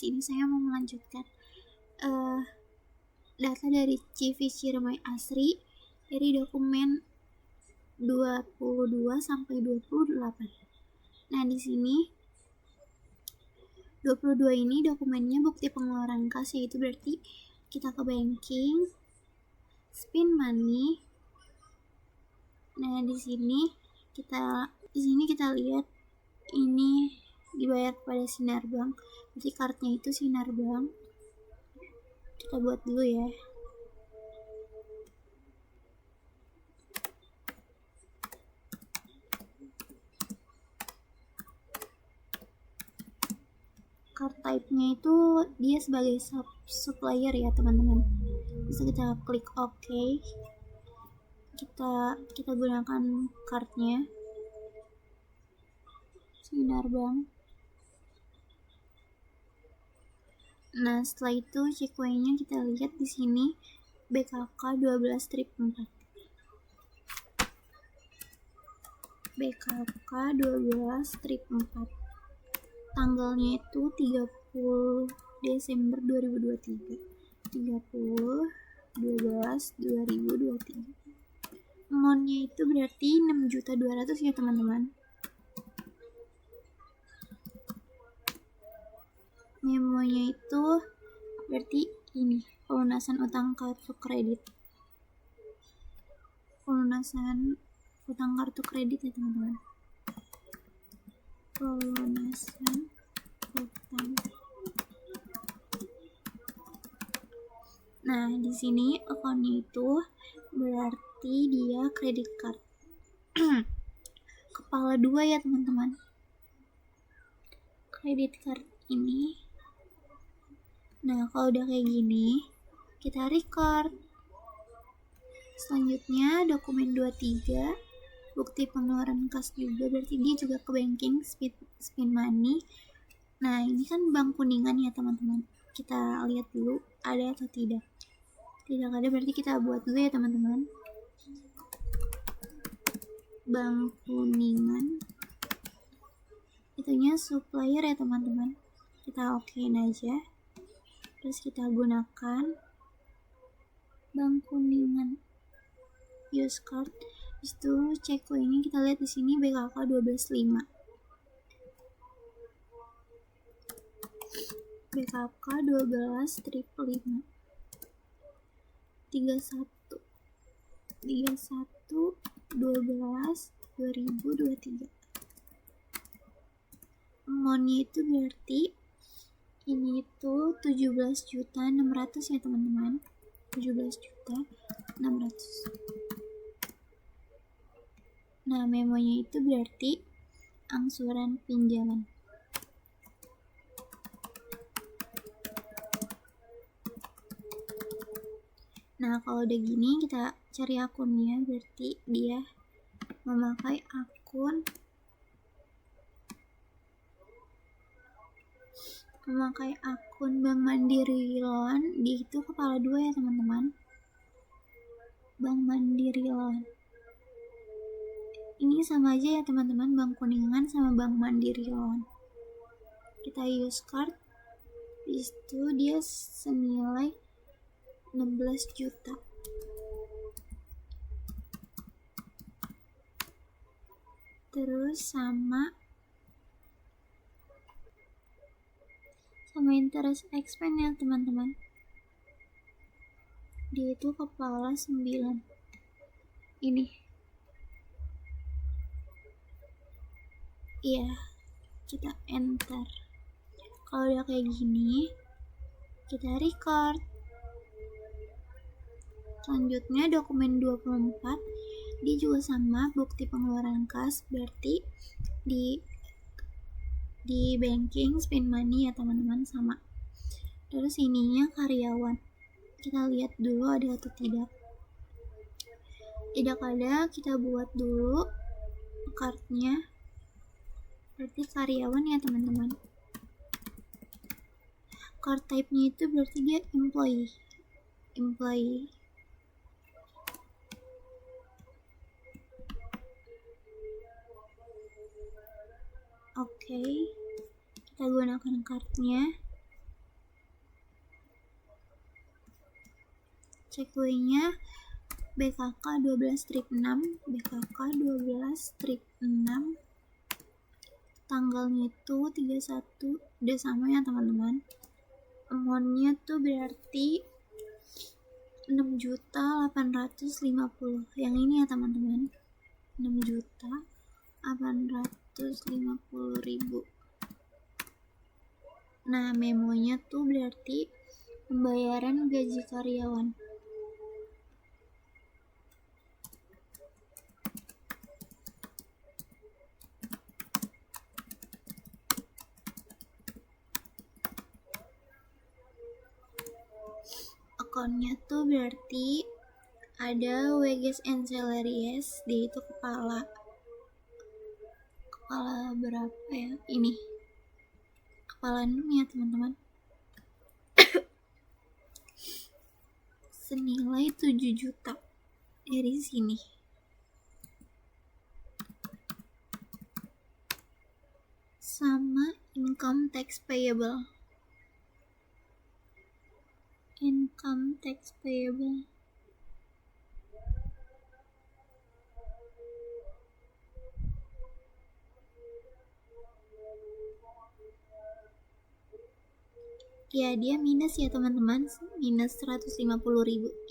sini saya mau melanjutkan data dari CV Ciremai Asri dari dokumen 22 sampai 28. Nah, di sini 22 ini dokumennya bukti pengeluaran kas, yaitu berarti kita ke banking, spin money. Nah, di sini kita lihat ini dibayar kepada Sinar Bank. Berarti kartunya itu Sinar Bank. Kita buat dulu ya. Card type-nya itu dia sebagai supplier ya teman-teman. Bisa kita klik OK. Kita gunakan cardnya Sinar Bank. Nah, setelah itu checkaway-nya kita lihat di sini BKK 12/4. BKK 12/4. Tanggalnya itu 30 Desember 2023. 30/12/2023. Amount-nya itu berarti 6.200.000 ya teman-teman. Memonya itu berarti ini pelunasan utang kartu kredit. Pelunasan utang kartu kredit ya teman-teman. Pelunasan utang. Nah, di sini akunnya itu berarti dia kredit card. Kepala 2 ya teman-teman. Kredit card ini. Nah, kalau udah kayak gini, kita record. Selanjutnya dokumen 23, bukti pengeluaran kas juga, berarti dia juga ke banking, spin money. Nah, ini kan Bank Kuningan ya teman-teman. Kita lihat dulu ada atau tidak. Tidak ada, berarti kita buat dulu ya teman-teman. Bank Kuningan. Itunya supplier ya teman-teman. Kita okein aja. Terus kita gunakan Bank Kuningan. Use card. Itu checkaway-nya kita lihat di sini BKK 12/5. BKK 12/5. 31/12/2023. Amount-nya itu berarti ini itu 17.600.000 ya teman-teman. 17.600.000. Nah, memonya itu berarti angsuran pinjaman. Nah, kalau udah gini kita cari akunnya, berarti dia memakai akun Bank Mandiri Loan. Di itu kepala 2 ya teman-teman. Bank Mandiri Loan. Ini sama aja ya teman-teman, Bank Kuningan sama Bank Mandiri Loan. Kita use card. Itu dia senilai 16 juta. Terus sama interest expense ya teman-teman. Dia itu kepala 9. Ini. Iya, kita enter. Kalau udah kayak gini, kita record. Selanjutnya dokumen 24, dia juga sama bukti pengeluaran kas, berarti di banking, spin money ya teman-teman, sama. Terus ininya karyawan. Kita lihat dulu ada atau tidak. Tidak ada, kita buat dulu cardnya. Berarti karyawan ya teman-teman. Card type-nya itu berarti dia employee. Oke. Kita gunakan cardnya. Checkpointnya BKK 12-6, BKK 12-6, tanggalnya itu 31, udah sama ya teman-teman. Amountnya tuh berarti 6.850.000, yang ini ya teman-teman, 6.850.000. Nah, memonya tuh berarti pembayaran gaji karyawan. Akunnya tuh berarti ada wages and salaries, dia itu kepala berapa ya, ini kepala 6 ya teman-teman, senilai 7 juta dari sini. Sama income tax payable, ya dia minus ya teman-teman, minus 150.000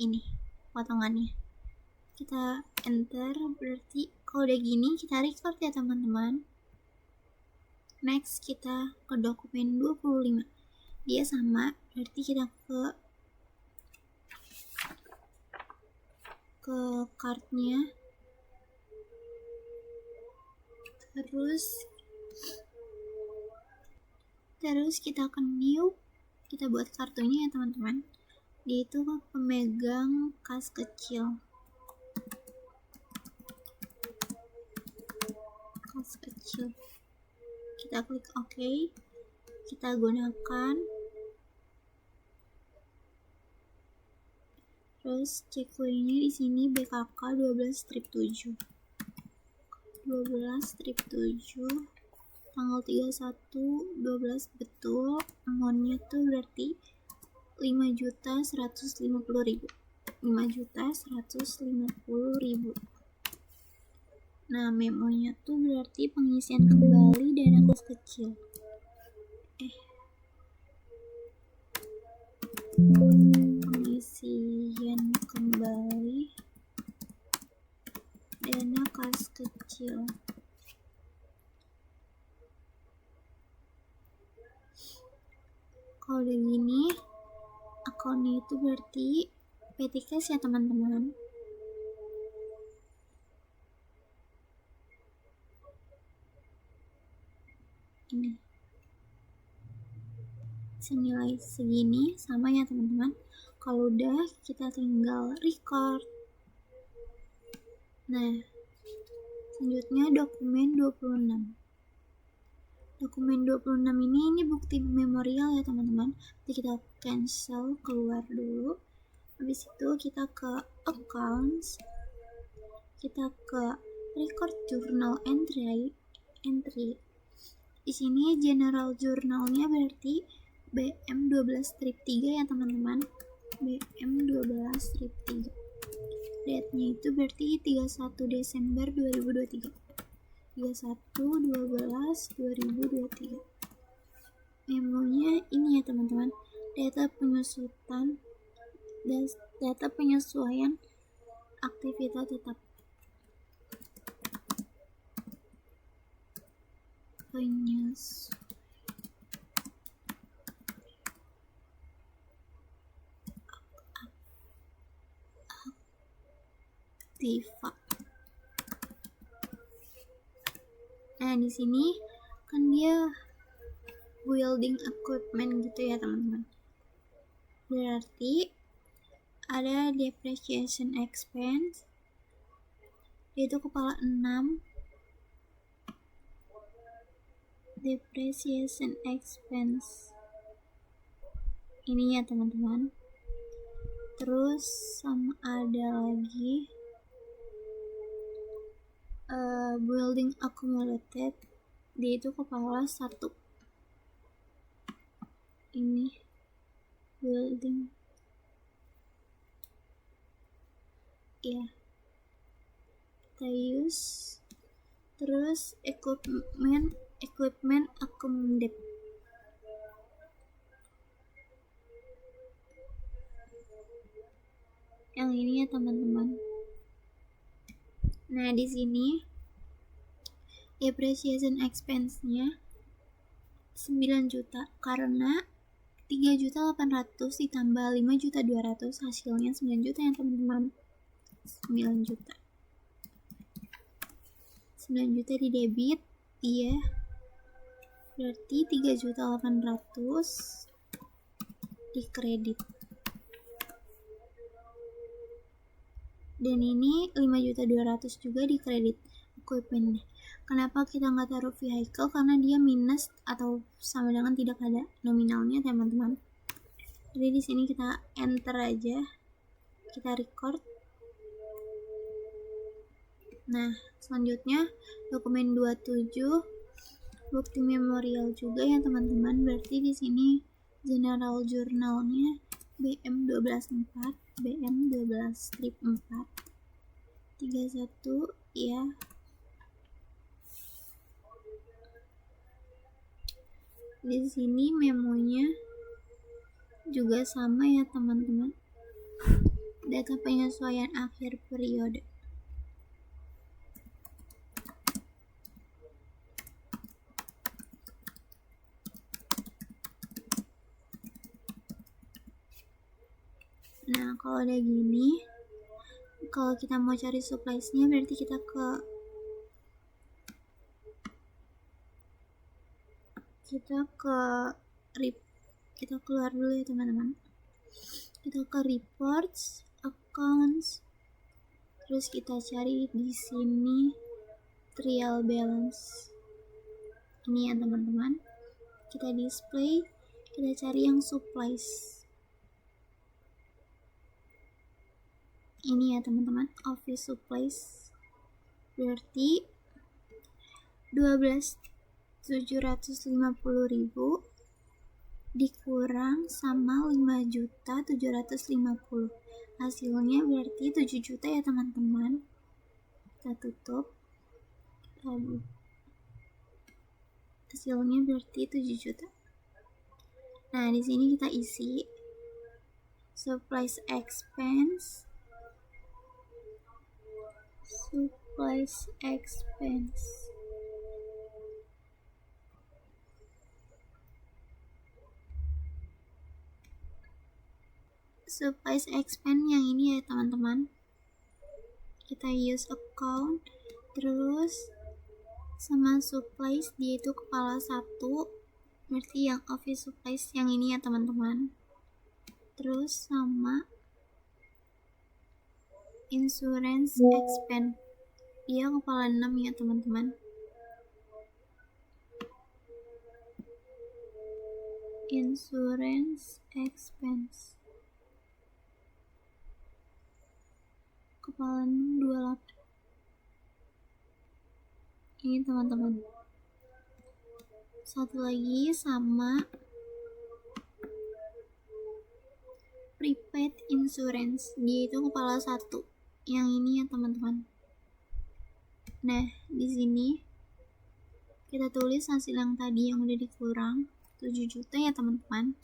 ini potongannya. Kita enter, berarti kalau udah gini kita record ya teman-teman. Next kita ke dokumen 25, dia sama, berarti kita ke cardnya, terus kita ke new, kita buat kartunya ya teman-teman. Dia itu pemegang kas kecil, kita klik OK, kita gunakan. Terus checkpointnya di sini BKK 12-7, tanggal 31/12 betul. Amountnya tuh berarti 5.150.000, 5.150.000. Nah, memonya tuh berarti pengisian kembali dana kas kecil. Pengisian kembali dana kas kecil. Kalau udah gini, akunnya itu berarti petty cash ya teman-teman. Ini senilai segini, sama ya teman-teman. Kalau udah, kita tinggal record. Nah, selanjutnya dokumen 26. Dokumen 26 ini bukti memorial ya teman-teman. Jadi kita cancel, keluar dulu. Habis itu kita ke accounts, kita ke record journal entry. Di sini general journalnya berarti BM12-3 ya teman-teman, BM12-3. Date-nya itu berarti 31 Desember 2023. 31/12/2023. Memonya ini ya teman-teman, data penyesuaian aktivitas tetap. Nah, di sini kan dia building equipment gitu ya teman-teman. Berarti ada depreciation expense, yaitu kepala 6. Depreciation expense ini ya teman-teman. Terus sama ada lagi building accumulated, dia itu kepala 1. Ini building ya, kita use. Terus equipment accommodate. Yang ini ya teman-teman. Nah, di sini depreciation expense-nya 9 juta karena 3.800.000 ditambah 5.200.000 hasilnya 9 juta ya teman-teman. 9 juta di debit, iya, berarti 3.800.000 di kredit. Dan ini 5.200.000 juga di kredit equipment. Kenapa kita nggak taruh vehicle? Karena dia minus atau sama dengan tidak ada nominalnya teman-teman. Jadi di sini kita enter aja, kita record. Nah, selanjutnya dokumen 27 bukti memorial juga ya teman-teman. Berarti di sini general journalnya BM 12/4, BM 12/4 31 ya. Di sini memonya juga sama ya teman-teman. Data penyesuaian akhir periode. Nah, kalau udah gini, kalau kita mau cari supplies-nya berarti kita kita keluar dulu ya teman-teman. Kita ke reports, accounts, terus kita cari di sini trial balance. Ini ya teman-teman. Kita display, kita cari yang supplies. Ini ya teman-teman, office supplies. Berarti 12.750.000 dikurang sama 5.750.000. Hasilnya berarti 7 juta ya teman-teman. Kita tutup. Hasilnya berarti 7 juta. Nah, di sini kita isi supplies expense. Supplies expense. Supplies expense yang ini ya teman-teman. Kita use account, terus sama supplies dia itu kepala 1, berarti yang office supplies yang ini ya teman-teman. Terus sama insurance expense dia kepala 6 ya teman-teman. Insurance expense kepala 6 28. Ini teman-teman. Satu lagi sama prepaid insurance, dia itu kepala 1. Yang ini ya teman-teman. Nah, di sini kita tulis hasil yang tadi yang udah dikurang 7 juta ya teman-teman.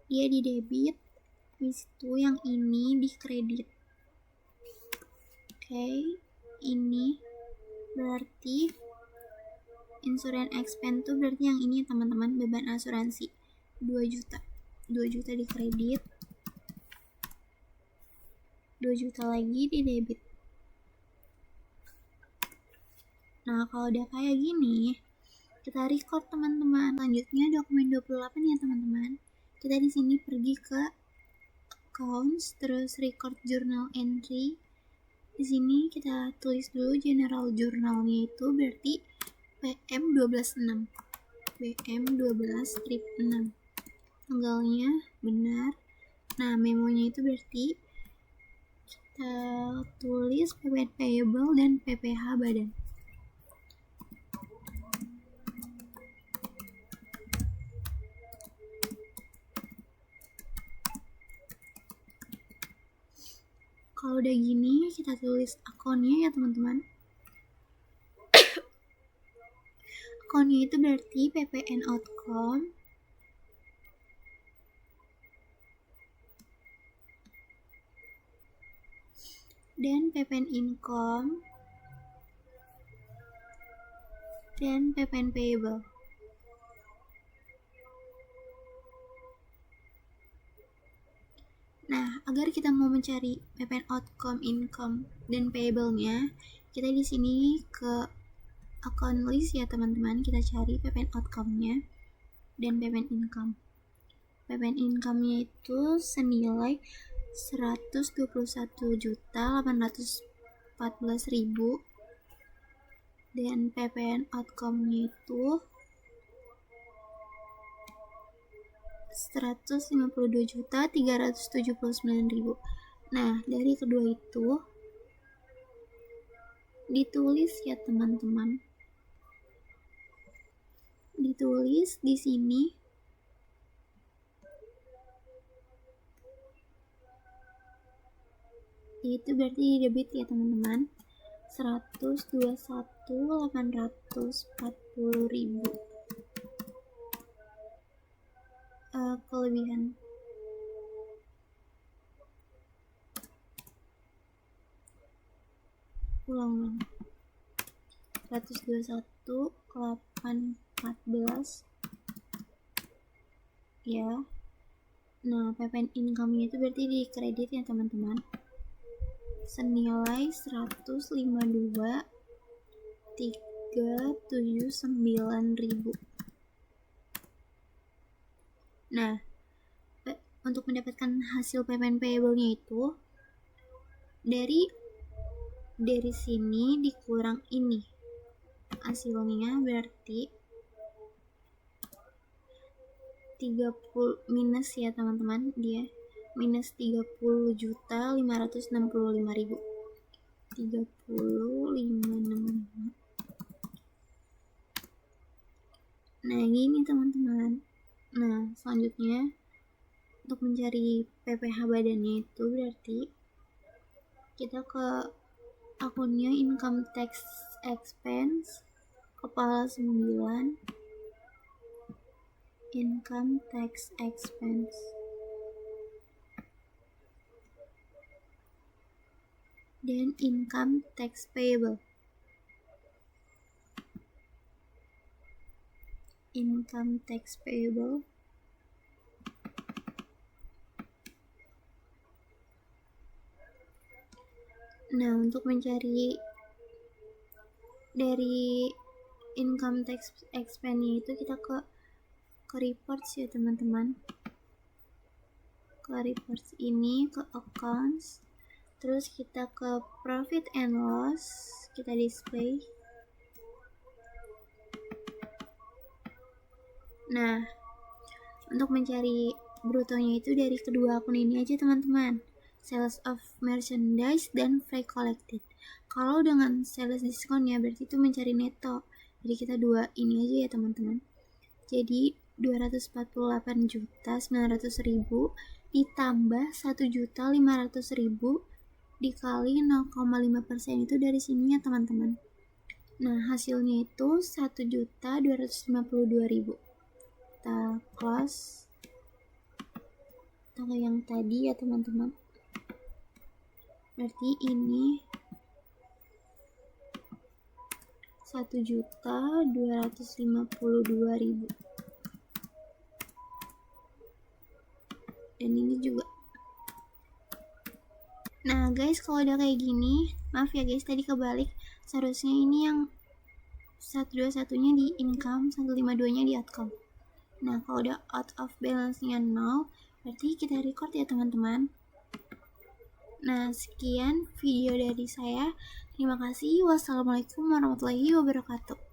Dia di debit, habis itu yang ini di kredit. Oke, ini berarti insurance expense tuh berarti yang ini teman-teman, beban asuransi 2 juta. 2 juta di kredit, 2 juta lagi di debit. Nah, kalau udah kayak gini, kita record teman-teman. Selanjutnya dokumen 28 ya teman-teman. Kita di sini pergi ke accounts, terus record journal entry. Di sini kita tulis dulu general journalnya itu berarti PM 12/6. PM 12/6. Tanggalnya benar. Nah, memonya itu berarti kita tulis payment payable dan PPH badan. Kalau udah gini, kita tulis akunnya ya teman-teman. Akunnya itu berarti ppn outcome dan ppn income dan ppn payable. Nah, agar kita mau mencari ppn outcome, income, dan payable-nya, kita di sini ke account list ya teman-teman, kita cari ppn outcome-nya dan ppn income. ppn income-nya itu senilai 121.814.000 dan ppn outcome-nya itu 152.379.000. Nah, dari kedua itu ditulis ya teman-teman. Ditulis di sini itu berarti di debit ya teman-teman, 121.840.000 kelebihan. Ulang 121.814 ya. Nah, ppn income-nya itu berarti di kredit ya teman-teman, senilai 152.379.000. Nah, untuk mendapatkan hasil ppn payable-nya itu dari sini dikurang ini, hasilnya berarti 30 minus ya teman-teman, dia minus 30.565.000. 30.565. Nah, gini teman-teman. Nah, selanjutnya untuk mencari PPh badannya itu berarti kita ke akunnya income tax expense kepala 9, income tax expense, dan income tax payable. Income tax payable nah, untuk mencari dari income tax expense itu kita ke reports ya teman-teman. Ke reports ini, ke accounts, terus kita ke profit and loss, kita display. Nah, untuk mencari brutonya itu dari kedua akun ini aja teman-teman, sales of merchandise dan freight collected. Kalau dengan sales discount ya berarti itu mencari neto, jadi kita dua ini aja ya teman-teman. Jadi 248.900.000 ditambah 1.500.000 dikali 0,5% itu dari sini ya teman-teman. Nah, hasilnya itu 1.252.000. Kita close tanggal yang tadi ya teman-teman. Berarti ini 1.252.000. Dan ini juga. Nah guys, kalau udah kayak gini, maaf ya guys tadi kebalik, seharusnya ini yang 121-nya di income, 152-nya di outcome. Nah kalau udah out of balance-nya 0, berarti kita record ya teman-teman. Nah sekian video dari saya, terima kasih, wassalamualaikum warahmatullahi wabarakatuh.